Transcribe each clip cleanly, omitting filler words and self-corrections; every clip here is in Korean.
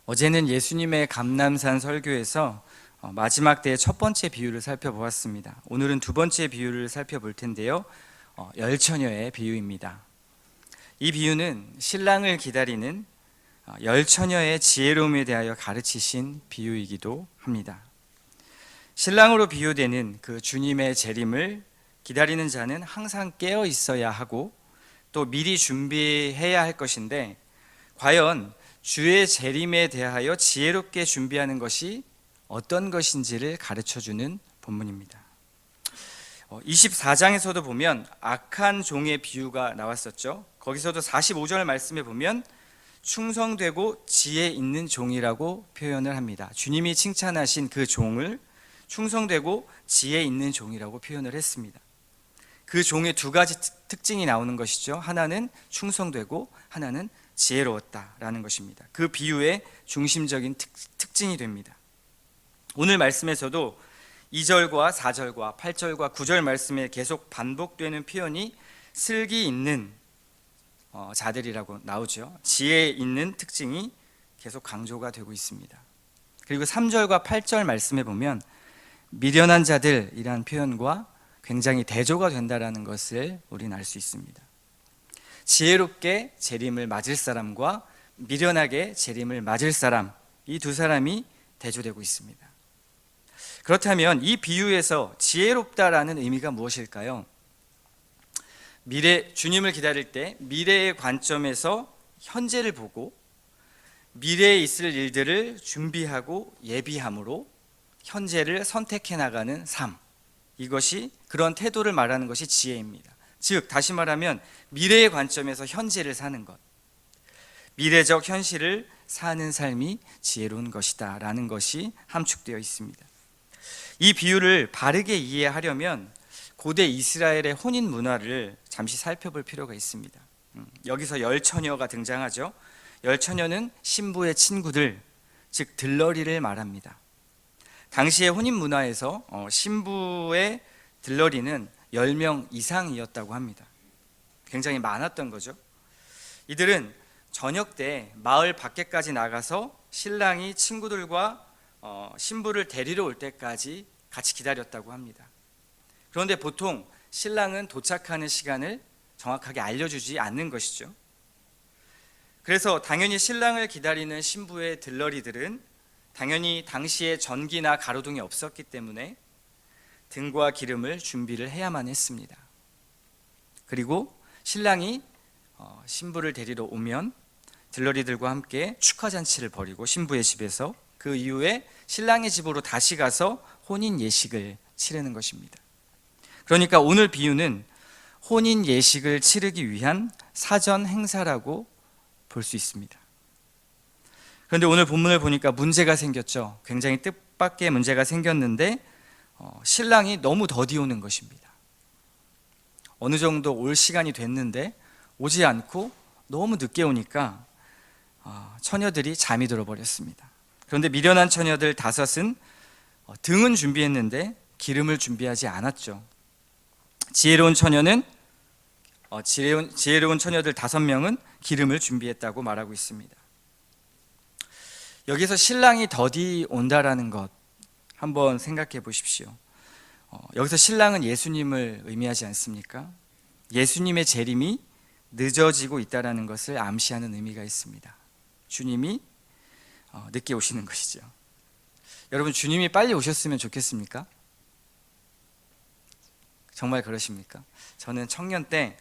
어제는 예수님의 감람산 설교에서 마지막 때의 첫 번째 비유를 살펴보았습니다. 오늘은 두 번째 비유를 살펴볼 텐데요. 열처녀의 비유입니다. 이 비유는 신랑을 기다리는 열처녀의 지혜로움에 대하여 가르치신 비유이기도 합니다. 신랑으로 비유되는 그 주님의 재림을 기다리는 자는 항상 깨어 있어야 하고 또 미리 준비해야 할 것인데, 과연 주의 재림에 대하여 지혜롭게 준비하는 것이 어떤 것인지를 가르쳐주는 본문입니다. 24장에서도 보면 악한 종의 비유가 나왔었죠. 거기서도 45절 말씀에 보면 충성되고 지혜 있는 종이라고 표현을 합니다. 주님이 칭찬하신 그 종을 충성되고 지혜 있는 종이라고 표현을 했습니다. 그 종의 두 가지 특징이 나오는 것이죠. 하나는 충성되고 하나는 지혜로웠다라는 것입니다. 그 비유의 중심적인 특징이 됩니다. 오늘 말씀에서도 2절과 4절과 8절과 9절 말씀에 계속 반복되는 표현이 슬기 있는 자들이라고 나오죠. 지혜 있는 특징이 계속 강조가 되고 있습니다. 그리고 3절과 8절 말씀에 보면 미련한 자들이라는 표현과 굉장히 대조가 된다는 것을 우리는 알 수 있습니다. 지혜롭게 재림을 맞을 사람과 미련하게 재림을 맞을 사람, 이 두 사람이 대조되고 있습니다. 그렇다면 이 비유에서 지혜롭다라는 의미가 무엇일까요? 주님을 기다릴 때 미래의 관점에서 현재를 보고 미래에 있을 일들을 준비하고 예비함으로 현재를 선택해 나가는 삶, 이것이, 그런 태도를 말하는 것이 지혜입니다. 즉, 다시 말하면 미래의 관점에서 현재를 사는 것, 미래적 현실을 사는 삶이 지혜로운 것이다 라는 것이 함축되어 있습니다. 이 비유를 바르게 이해하려면 고대 이스라엘의 혼인 문화를 잠시 살펴볼 필요가 있습니다. 여기서 열처녀가 등장하죠. 열처녀는 신부의 친구들, 즉 들러리를 말합니다. 당시의 혼인 문화에서 신부의 들러리는 10명 이상이었다고 합니다. 굉장히 많았던 거죠. 이들은 저녁 때 마을 밖에까지 나가서 신랑이 친구들과 신부를 데리러 올 때까지 같이 기다렸다고 합니다. 그런데 보통 신랑은 도착하는 시간을 정확하게 알려주지 않는 것이죠. 그래서 당연히 신랑을 기다리는 신부의 들러리들은 당연히 당시에 전기나 가로등이 없었기 때문에 등과 기름을 준비를 해야만 했습니다. 그리고 신랑이 신부를 데리러 오면 들러리들과 함께 축하잔치를 벌이고 신부의 집에서 그 이후에 신랑의 집으로 다시 가서 혼인 예식을 치르는 것입니다. 그러니까 오늘 비유는 혼인 예식을 치르기 위한 사전 행사라고 볼 수 있습니다. 그런데 오늘 본문을 보니까 문제가 생겼죠. 굉장히 뜻밖의 문제가 생겼는데 신랑이 너무 더디 오는 것입니다. 어느 정도 올 시간이 됐는데 오지 않고 너무 늦게 오니까 처녀들이 잠이 들어버렸습니다. 그런데 미련한 처녀들 5은 등은 준비했는데 기름을 준비하지 않았죠. 지혜로운 처녀들 5명은 기름을 준비했다고 말하고 있습니다. 여기서 신랑이 더디 온다라는 것 한번 생각해 보십시오. 여기서 신랑은 예수님을 의미하지 않습니까? 예수님의 재림이 늦어지고 있다는 것을 암시하는 의미가 있습니다. 주님이 늦게 오시는 것이죠. 여러분, 주님이 빨리 오셨으면 좋겠습니까? 정말 그러십니까? 저는 청년 때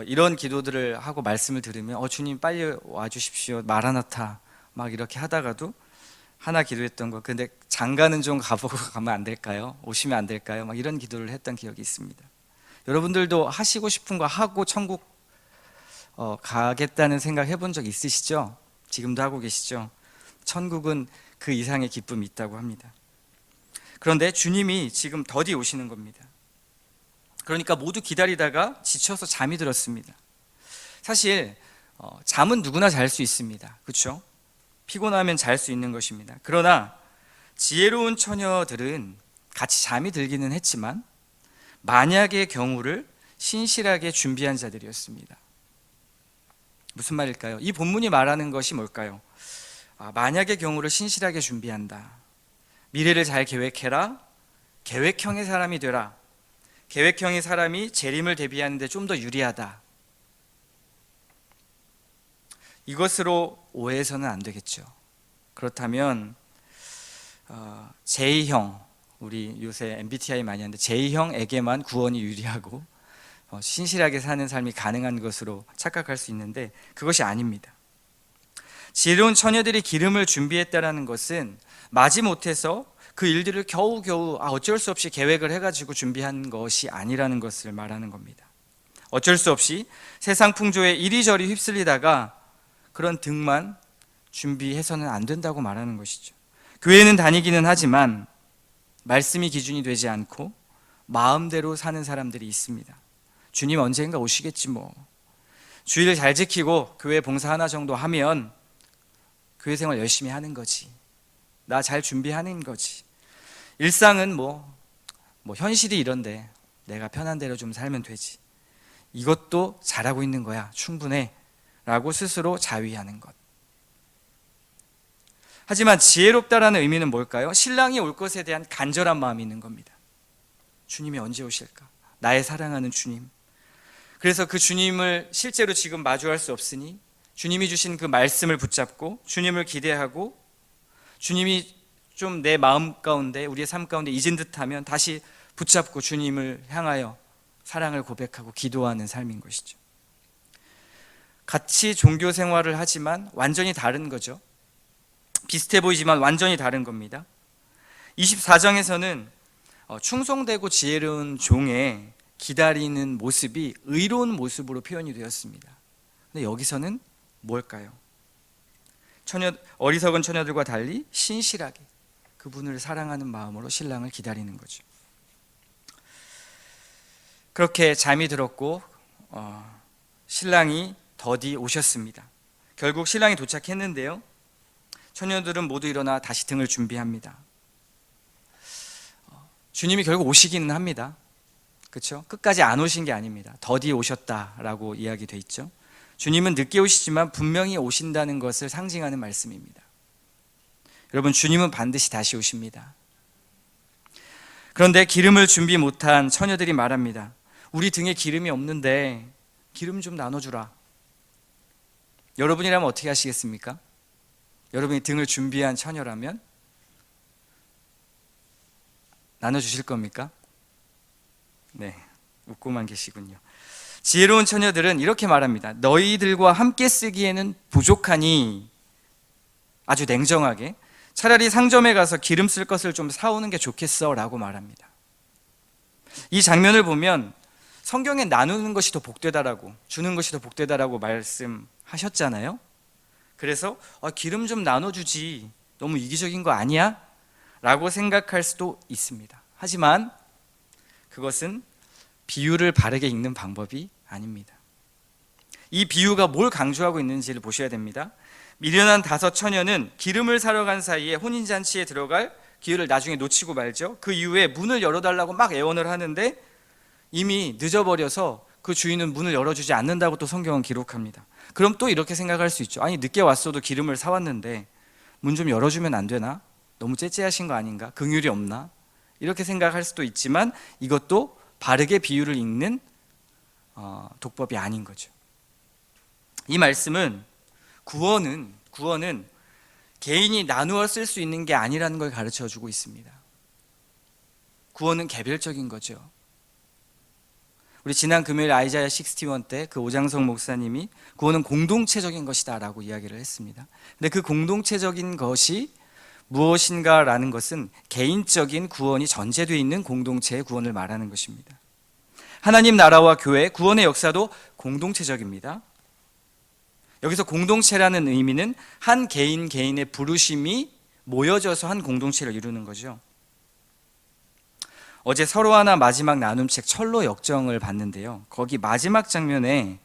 이런 기도들을 하고 말씀을 들으면 주님 빨리 와주십시오, 마라나타 막 이렇게 하다가도 하나 기도했던 거, 근데 장가는 좀 가보고 가면 안 될까요? 오시면 안 될까요? 막 이런 기도를 했던 기억이 있습니다. 여러분들도 하시고 싶은 거 하고 천국 가겠다는 생각 해본 적 있으시죠? 지금도 하고 계시죠? 천국은 그 이상의 기쁨이 있다고 합니다. 그런데 주님이 지금 더디 오시는 겁니다. 그러니까 모두 기다리다가 지쳐서 잠이 들었습니다. 사실 잠은 누구나 잘 수 있습니다. 그렇죠? 피곤하면 잘 수 있는 것입니다. 그러나 지혜로운 처녀들은 같이 잠이 들기는 했지만 만약의 경우를 신실하게 준비한 자들이었습니다. 무슨 말일까요? 이 본문이 말하는 것이 뭘까요? 만약의 경우를 신실하게 준비한다. 미래를 잘 계획해라. 계획형의 사람이 되라. 계획형의 사람이 재림을 대비하는데 좀 더 유리하다. 이것으로 오해해서는 안 되겠죠. 그렇다면 제2형, 우리 요새 MBTI 많이 하는데 제2형에게만 구원이 유리하고 신실하게 사는 삶이 가능한 것으로 착각할 수 있는데 그것이 아닙니다. 지혜로운 처녀들이 기름을 준비했다라는 것은 마지못해서 그 일들을 겨우겨우 어쩔 수 없이 계획을 해가지고 준비한 것이 아니라는 것을 말하는 겁니다. 어쩔 수 없이 세상 풍조에 이리저리 휩쓸리다가 그런 등만 준비해서는 안 된다고 말하는 것이죠. 교회는 다니기는 하지만 말씀이 기준이 되지 않고 마음대로 사는 사람들이 있습니다. 주님 언젠가 오시겠지 뭐. 주일을 잘 지키고 교회 봉사 하나 정도 하면 교회 생활 열심히 하는 거지. 나 잘 준비하는 거지. 일상은 뭐 현실이 이런데 내가 편한 대로 좀 살면 되지. 이것도 잘하고 있는 거야. 충분해. 라고 스스로 자위하는 것. 하지만 지혜롭다라는 의미는 뭘까요? 신랑이 올 것에 대한 간절한 마음이 있는 겁니다. 주님이 언제 오실까? 나의 사랑하는 주님. 그래서 그 주님을 실제로 지금 마주할 수 없으니 주님이 주신 그 말씀을 붙잡고 주님을 기대하고 주님이 좀 내 마음 가운데 우리의 삶 가운데 잊은 듯하면 다시 붙잡고 주님을 향하여 사랑을 고백하고 기도하는 삶인 것이죠. 같이 종교 생활을 하지만 완전히 다른 거죠. 비슷해 보이지만 완전히 다른 겁니다. 24장에서는 충성되고 지혜로운 종의 기다리는 모습이 의로운 모습으로 표현이 되었습니다. 근데 여기서는 뭘까요? 어리석은 처녀들과 달리 신실하게 그분을 사랑하는 마음으로 신랑을 기다리는 거죠. 그렇게 잠이 들었고 신랑이 더디 오셨습니다. 결국 신랑이 도착했는데요, 처녀들은 모두 일어나 다시 등을 준비합니다. 주님이 결국 오시기는 합니다. 그렇죠? 끝까지 안 오신 게 아닙니다. 더디 오셨다라고 이야기돼 있죠. 주님은 늦게 오시지만 분명히 오신다는 것을 상징하는 말씀입니다. 여러분, 주님은 반드시 다시 오십니다. 그런데 기름을 준비 못한 처녀들이 말합니다. 우리 등에 기름이 없는데 기름 좀 나눠주라. 여러분이라면 어떻게 하시겠습니까? 여러분이 등을 준비한 처녀라면 나눠주실 겁니까? 네, 웃고만 계시군요. 지혜로운 처녀들은 이렇게 말합니다. 너희들과 함께 쓰기에는 부족하니, 아주 냉정하게, 차라리 상점에 가서 기름 쓸 것을 좀 사오는 게 좋겠어 라고 말합니다. 이 장면을 보면 성경에 나누는 것이 더 복되다라고, 주는 것이 더 복되다라고 말씀하셨잖아요. 그래서 기름 좀 나눠주지, 너무 이기적인 거 아니야? 라고 생각할 수도 있습니다. 하지만 그것은 비유를 바르게 읽는 방법이 아닙니다. 이 비유가 뭘 강조하고 있는지를 보셔야 됩니다. 미련한 5 처녀는 기름을 사러 간 사이에 혼인잔치에 들어갈 기회를 나중에 놓치고 말죠. 그 이후에 문을 열어달라고 막 애원을 하는데 이미 늦어버려서 그 주인은 문을 열어주지 않는다고 또 성경은 기록합니다. 그럼 또 이렇게 생각할 수 있죠. 아니, 늦게 왔어도 기름을 사왔는데 문 좀 열어주면 안 되나? 너무 째째하신 거 아닌가? 긍휼이 없나? 이렇게 생각할 수도 있지만 이것도 바르게 비유를 읽는 독법이 아닌 거죠. 이 말씀은 구원은 개인이 나누어 쓸 수 있는 게 아니라는 걸 가르쳐 주고 있습니다. 구원은 개별적인 거죠. 우리 지난 금요일 아이자야 61 때 그 오장성 목사님이 구원은 공동체적인 것이다 라고 이야기를 했습니다. 근데 그 공동체적인 것이 무엇인가라는 것은 개인적인 구원이 전제되어 있는 공동체의 구원을 말하는 것입니다. 하나님 나라와 교회, 구원의 역사도 공동체적입니다. 여기서 공동체라는 의미는 한 개인의 부르심이 모여져서 한 공동체를 이루는 거죠. 어제 서로 하나 마지막 나눔책 철로 역정을 봤는데요, 거기 마지막 장면에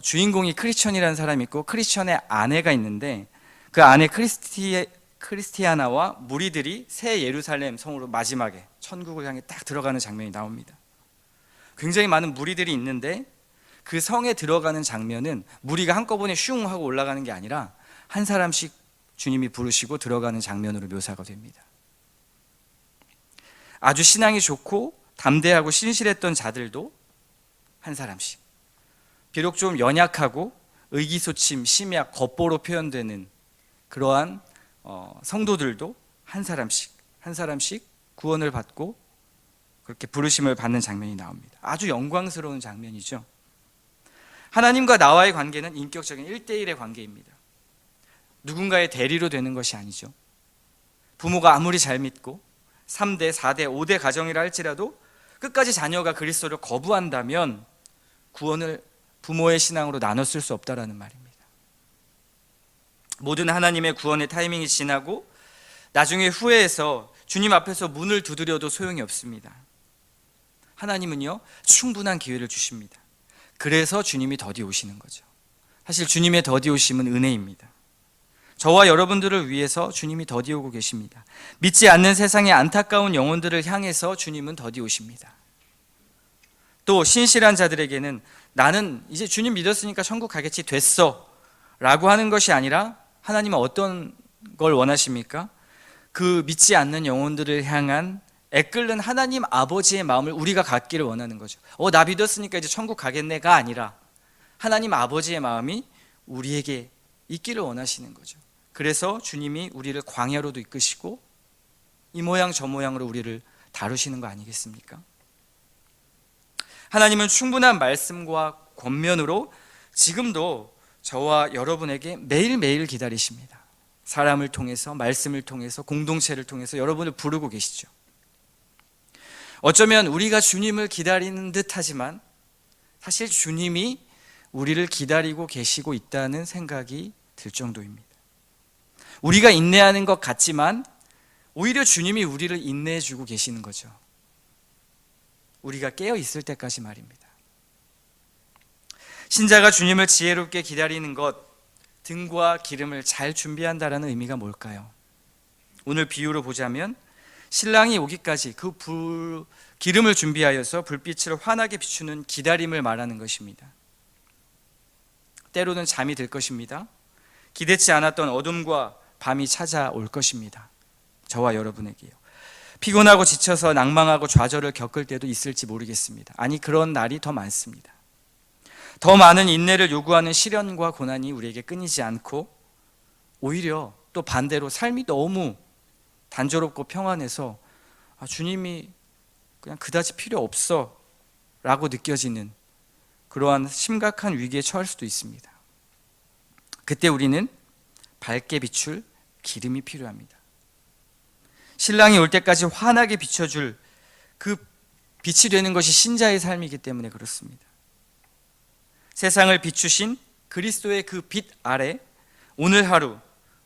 주인공이 크리스천이라는 사람이 있고 크리스천의 아내가 있는데 그 아내 크리스티아나와 무리들이 새 예루살렘 성으로 마지막에 천국을 향해 딱 들어가는 장면이 나옵니다. 굉장히 많은 무리들이 있는데 그 성에 들어가는 장면은 무리가 한꺼번에 슝 하고 올라가는 게 아니라 한 사람씩 주님이 부르시고 들어가는 장면으로 묘사가 됩니다. 아주 신앙이 좋고 담대하고 신실했던 자들도 한 사람씩, 비록 좀 연약하고 의기소침, 심약, 겉보로 표현되는 그러한 성도들도 한 사람씩 구원을 받고 그렇게 부르심을 받는 장면이 나옵니다. 아주 영광스러운 장면이죠. 하나님과 나와의 관계는 인격적인 1대1의 관계입니다. 누군가의 대리로 되는 것이 아니죠. 부모가 아무리 잘 믿고 3대, 4대, 5대 가정이라 할지라도 끝까지 자녀가 그리스도를 거부한다면 구원을 부모의 신앙으로 나눴을 수 없다라는 말입니다. 모든 하나님의 구원의 타이밍이 지나고 나중에 후회해서 주님 앞에서 문을 두드려도 소용이 없습니다. 하나님은요, 충분한 기회를 주십니다. 그래서 주님이 더디 오시는 거죠. 사실 주님의 더디 오심은 은혜입니다. 저와 여러분들을 위해서 주님이 더디 오고 계십니다. 믿지 않는 세상의 안타까운 영혼들을 향해서 주님은 더디 오십니다. 또 신실한 자들에게는 나는 이제 주님 믿었으니까 천국 가겠지, 됐어 라고 하는 것이 아니라 하나님은 어떤 걸 원하십니까? 그 믿지 않는 영혼들을 향한 애끓는 하나님 아버지의 마음을 우리가 갖기를 원하는 거죠. 나 믿었으니까 이제 천국 가겠네가 아니라 하나님 아버지의 마음이 우리에게 있기를 원하시는 거죠. 그래서 주님이 우리를 광야로도 이끄시고 이 모양 저 모양으로 우리를 다루시는 거 아니겠습니까? 하나님은 충분한 말씀과 권면으로 지금도 저와 여러분에게 매일매일 기다리십니다. 사람을 통해서, 말씀을 통해서, 공동체를 통해서 여러분을 부르고 계시죠. 어쩌면 우리가 주님을 기다리는 듯 하지만 사실 주님이 우리를 기다리고 계시고 있다는 생각이 들 정도입니다. 우리가 인내하는 것 같지만 오히려 주님이 우리를 인내해 주고 계시는 거죠. 우리가 깨어 있을 때까지 말입니다. 신자가 주님을 지혜롭게 기다리는 것, 등과 기름을 잘 준비한다라는 의미가 뭘까요? 오늘 비유로 보자면 신랑이 오기까지 그 기름을 준비하여서 불빛을 환하게 비추는 기다림을 말하는 것입니다. 때로는 잠이 들 것입니다. 기대치 않았던 어둠과 밤이 찾아올 것입니다. 저와 여러분에게요. 피곤하고 지쳐서 낭망하고 좌절을 겪을 때도 있을지 모르겠습니다. 아니, 그런 날이 더 많습니다. 더 많은 인내를 요구하는 시련과 고난이 우리에게 끊이지 않고 오히려 또 반대로 삶이 너무 단조롭고 평안해서 주님이 그냥 그다지 필요 없어 라고 느껴지는 그러한 심각한 위기에 처할 수도 있습니다. 그때 우리는 밝게 비출 기름이 필요합니다. 신랑이 올 때까지 환하게 비춰줄 그 빛이 되는 것이 신자의 삶이기 때문에 그렇습니다. 세상을 비추신 그리스도의 그 빛 아래 오늘 하루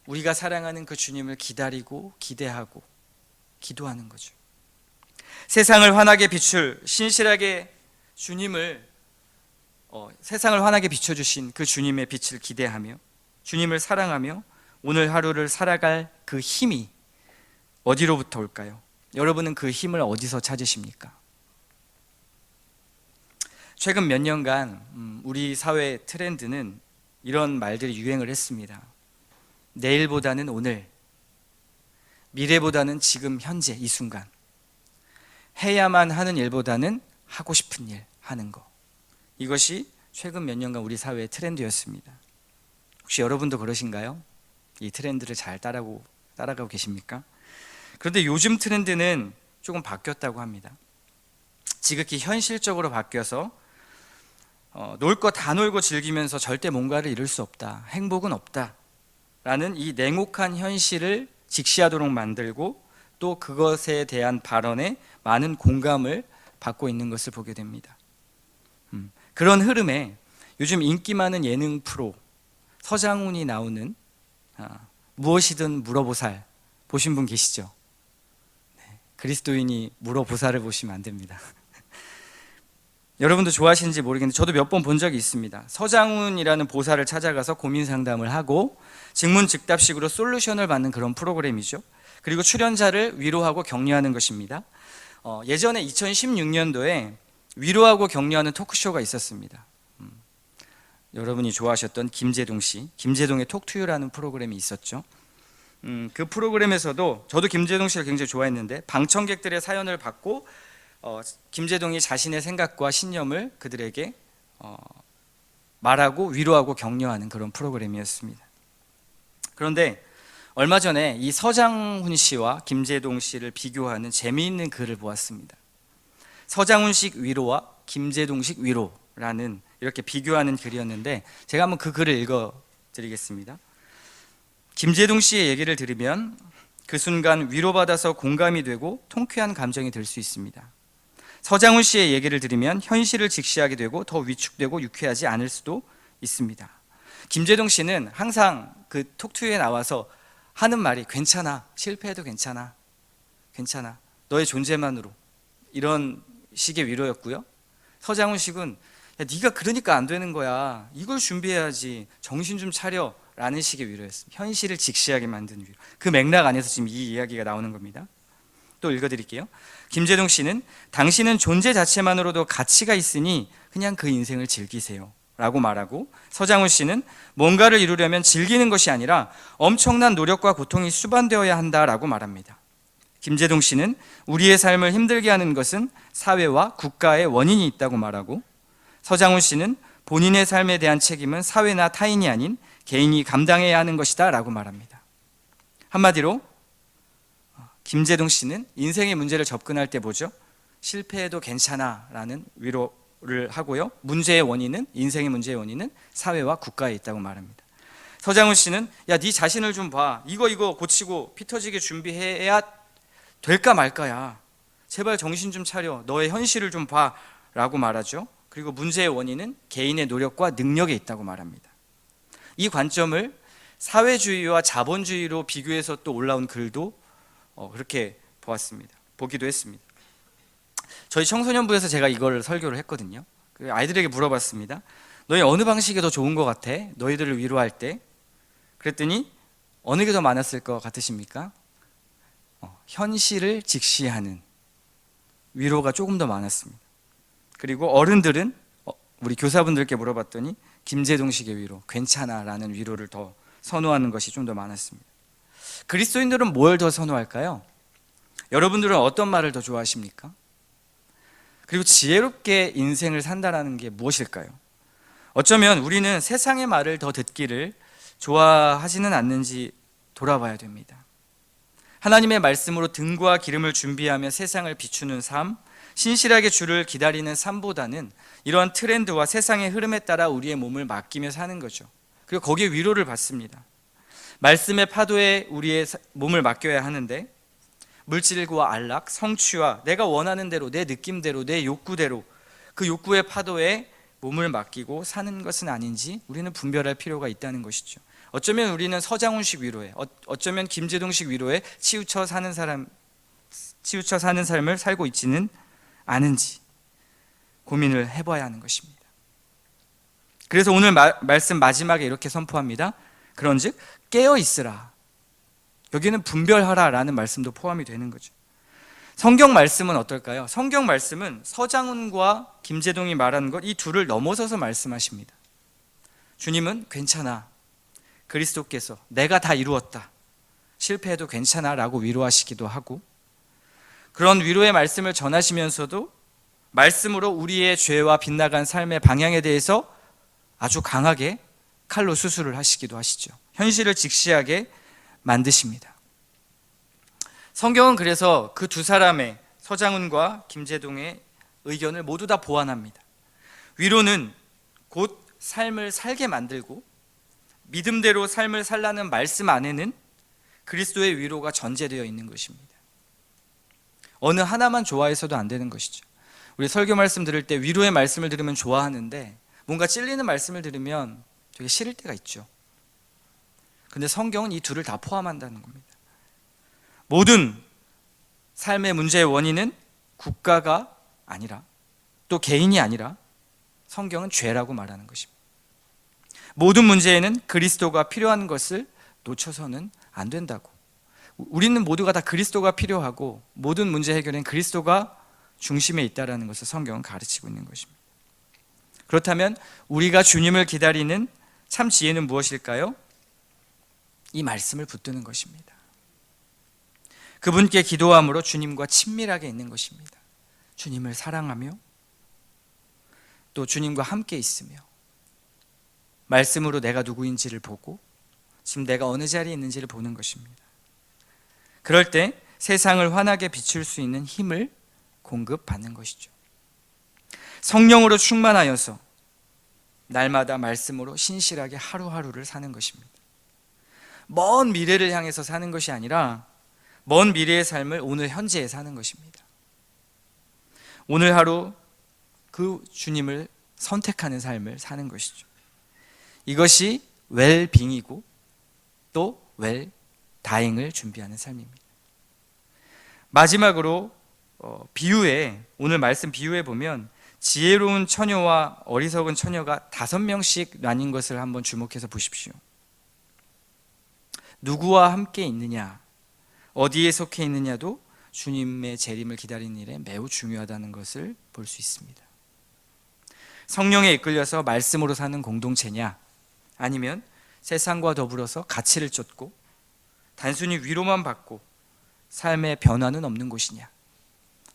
우리가 사랑하는 그 주님을 기다리고 기대하고 기도하는 거죠. 세상을 환하게 비출 신실하게 주님을 세상을 환하게 비춰주신 그 주님의 빛을 기대하며 주님을 사랑하며 오늘 하루를 살아갈 그 힘이 어디로부터 올까요? 여러분은 그 힘을 어디서 찾으십니까? 최근 몇 년간 우리 사회 트렌드는 이런 말들이 유행을 했습니다. 내일보다는 오늘, 미래보다는 지금 현재 이 순간, 해야만 하는 일보다는 하고 싶은 일 하는 거. 이것이 최근 몇 년간 우리 사회의 트렌드였습니다. 혹시 여러분도 그러신가요? 이 트렌드를 잘 따라가고 계십니까? 그런데 요즘 트렌드는 조금 바뀌었다고 합니다. 지극히 현실적으로 바뀌어서 놀 거 다 놀고 즐기면서 절대 뭔가를 이룰 수 없다, 행복은 없다 라는 이 냉혹한 현실을 직시하도록 만들고 또 그것에 대한 발언에 많은 공감을 받고 있는 것을 보게 됩니다. 그런 흐름에 요즘 인기 많은 예능 프로 서장훈이 나오는 무엇이든 물어보살 보신 분 계시죠? 네, 그리스도인이 물어보살을 보시면 안 됩니다. 여러분도 좋아하시는지 모르겠는데 저도 몇 번 본 적이 있습니다. 서장훈이라는 보살을 찾아가서 고민 상담을 하고 직문즉답식으로 솔루션을 받는 그런 프로그램이죠. 그리고 출연자를 위로하고 격려하는 것입니다. 예전에 2016년도에 위로하고 격려하는 토크쇼가 있었습니다. 여러분이 좋아하셨던 김제동 씨, 김제동의 톡투유라는 프로그램이 있었죠. 그 프로그램에서도 저도 김재동 씨를 굉장히 좋아했는데 방청객들의 사연을 받고 김재동이 자신의 생각과 신념을 그들에게 말하고 위로하고 격려하는 그런 프로그램이었습니다. 그런데 얼마 전에 이 서장훈 씨와 김재동 씨를 비교하는 재미있는 글을 보았습니다. 서장훈식 위로와 김재동식 위로라는 이렇게 비교하는 글이었는데 제가 한번 그 글을 읽어드리겠습니다. 김재동 씨의 얘기를 들으면 그 순간 위로받아서 공감이 되고 통쾌한 감정이 들 수 있습니다. 서장훈 씨의 얘기를 들으면 현실을 직시하게 되고 더 위축되고 유쾌하지 않을 수도 있습니다. 김재동 씨는 항상 그 톡투에 나와서 하는 말이 괜찮아, 실패해도 괜찮아, 괜찮아, 너의 존재만으로, 이런 식의 위로였고요. 서장훈 씨는 야, 네가 그러니까 안 되는 거야, 이걸 준비해야지, 정신 좀 차려 라는 식의 위로였습니다. 현실을 직시하게 만든 위로. 그 맥락 안에서 지금 이 이야기가 나오는 겁니다. 또 읽어드릴게요. 김재동 씨는 당신은 존재 자체만으로도 가치가 있으니 그냥 그 인생을 즐기세요 라고 말하고, 서장훈 씨는 뭔가를 이루려면 즐기는 것이 아니라 엄청난 노력과 고통이 수반되어야 한다라고 말합니다. 김재동 씨는 우리의 삶을 힘들게 하는 것은 사회와 국가의 원인이 있다고 말하고, 서장훈 씨는 본인의 삶에 대한 책임은 사회나 타인이 아닌 개인이 감당해야 하는 것이다 라고 말합니다. 한마디로 김재동 씨는 인생의 문제를 접근할 때 뭐죠? 실패해도 괜찮아 라는 위로를 하고요, 문제의 원인은, 인생의 문제의 원인은 사회와 국가에 있다고 말합니다. 서장훈 씨는 야, 네 자신을 좀 봐, 이거 고치고 피 터지게 준비해야 될까 말까야, 제발 정신 좀 차려, 너의 현실을 좀 봐 라고 말하죠. 그리고 문제의 원인은 개인의 노력과 능력에 있다고 말합니다. 이 관점을 사회주의와 자본주의로 비교해서 또 올라온 글도 그렇게 보기도 했습니다. 저희 청소년부에서 제가 이걸 설교를 했거든요. 아이들에게 물어봤습니다. 너희 어느 방식이 더 좋은 것 같아? 너희들을 위로할 때. 그랬더니 어느 게 더 많았을 것 같으십니까? 현실을 직시하는 위로가 조금 더 많았습니다. 그리고 어른들은 우리 교사분들께 물어봤더니 김재동식의 위로, 괜찮아 라는 위로를 더 선호하는 것이 좀 더 많았습니다. 그리스도인들은 뭘 더 선호할까요? 여러분들은 어떤 말을 더 좋아하십니까? 그리고 지혜롭게 인생을 산다는 게 무엇일까요? 어쩌면 우리는 세상의 말을 더 듣기를 좋아하지는 않는지 돌아봐야 됩니다. 하나님의 말씀으로 등과 기름을 준비하며 세상을 비추는 삶, 신실하게 주를 기다리는 삶보다는 이러한 트렌드와 세상의 흐름에 따라 우리의 몸을 맡기며 사는 거죠. 그리고 거기에 위로를 받습니다. 말씀의 파도에 우리의 몸을 맡겨야 하는데, 물질과 안락, 성취와 내가 원하는 대로, 내 느낌대로, 내 욕구대로 그 욕구의 파도에 몸을 맡기고 사는 것은 아닌지 우리는 분별할 필요가 있다는 것이죠. 어쩌면 우리는 서장훈식 위로에, 어쩌면 김재동식 위로에 치우쳐 사는 삶을 살고 있지는 않은지 고민을 해봐야 하는 것입니다. 그래서 오늘 말씀 마지막에 이렇게 선포합니다. 그런즉 깨어 있으라. 여기는 분별하라 라는 말씀도 포함이 되는 거죠. 성경 말씀은 어떨까요? 성경 말씀은 서장훈과 김재동이 말하는 것, 이 둘을 넘어서서 말씀하십니다. 주님은 괜찮아, 그리스도께서 내가 다 이루었다, 실패해도 괜찮아 라고 위로하시기도 하고, 그런 위로의 말씀을 전하시면서도 말씀으로 우리의 죄와 빗나간 삶의 방향에 대해서 아주 강하게 칼로 수술을 하시기도 하시죠. 현실을 직시하게 만드십니다. 성경은 그래서 그 두 사람의, 서장훈과 김재동의 의견을 모두 다 보완합니다. 위로는 곧 삶을 살게 만들고, 믿음대로 삶을 살라는 말씀 안에는 그리스도의 위로가 전제되어 있는 것입니다. 어느 하나만 좋아해서도 안 되는 것이죠. 우리 설교 말씀 들을 때 위로의 말씀을 들으면 좋아하는데 뭔가 찔리는 말씀을 들으면 되게 싫을 때가 있죠. 근데 성경은 이 둘을 다 포함한다는 겁니다. 모든 삶의 문제의 원인은 국가가 아니라, 또 개인이 아니라 성경은 죄라고 말하는 것입니다. 모든 문제에는 그리스도가 필요한 것을 놓쳐서는 안 된다고. 우리는 모두가 다 그리스도가 필요하고 모든 문제 해결엔 그리스도가 중심에 있다는 것을 성경은 가르치고 있는 것입니다. 그렇다면 우리가 주님을 기다리는 참 지혜는 무엇일까요? 이 말씀을 붙드는 것입니다. 그분께 기도함으로 주님과 친밀하게 있는 것입니다. 주님을 사랑하며 또 주님과 함께 있으며 말씀으로 내가 누구인지를 보고 지금 내가 어느 자리에 있는지를 보는 것입니다. 그럴 때 세상을 환하게 비출 수 있는 힘을 공급받는 것이죠. 성령으로 충만하여서 날마다 말씀으로 신실하게 하루하루를 사는 것입니다. 먼 미래를 향해서 사는 것이 아니라 먼 미래의 삶을 오늘 현재에 사는 것입니다. 오늘 하루 그 주님을 선택하는 삶을 사는 것이죠. 이것이 웰빙이고 또 웰다잉을 준비하는 삶입니다. 마지막으로 오늘 말씀 비유에 보면 지혜로운 처녀와 어리석은 처녀가 5명씩 나뉜 것을 한번 주목해서 보십시오. 누구와 함께 있느냐, 어디에 속해 있느냐도 주님의 재림을 기다리는 일에 매우 중요하다는 것을 볼 수 있습니다. 성령에 이끌려서 말씀으로 사는 공동체냐, 아니면 세상과 더불어서 가치를 쫓고 단순히 위로만 받고 삶의 변화는 없는 곳이냐,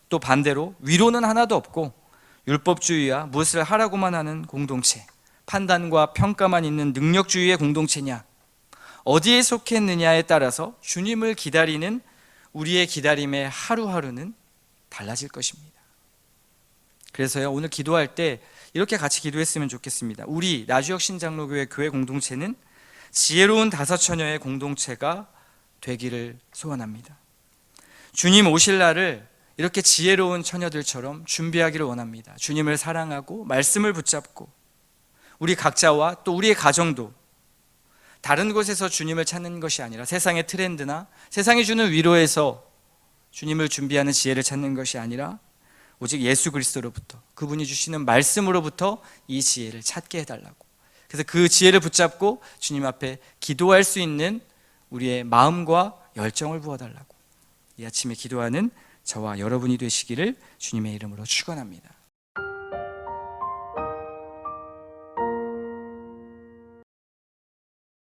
또 반대로 위로는 하나도 없고 율법주의와 무엇을 하라고만 하는 공동체, 판단과 평가만 있는 능력주의의 공동체냐, 어디에 속했느냐에 따라서 주님을 기다리는 우리의 기다림의 하루하루는 달라질 것입니다. 그래서요, 오늘 기도할 때 이렇게 같이 기도했으면 좋겠습니다. 우리 나주역 신장로교회 교회 공동체는 지혜로운 5처녀의 공동체가 되기를 소원합니다. 주님 오실 날을 이렇게 지혜로운 처녀들처럼 준비하기를 원합니다. 주님을 사랑하고 말씀을 붙잡고 우리 각자와 또 우리의 가정도 다른 곳에서 주님을 찾는 것이 아니라 세상의 트렌드나 세상이 주는 위로에서 주님을 준비하는 지혜를 찾는 것이 아니라 오직 예수 그리스도로부터, 그분이 주시는 말씀으로부터 이 지혜를 찾게 해달라고, 그래서 그 지혜를 붙잡고 주님 앞에 기도할 수 있는 우리의 마음과 열정을 부어달라고 이 아침에 기도하는 저와 여러분이 되시기를 주님의 이름으로 축원합니다.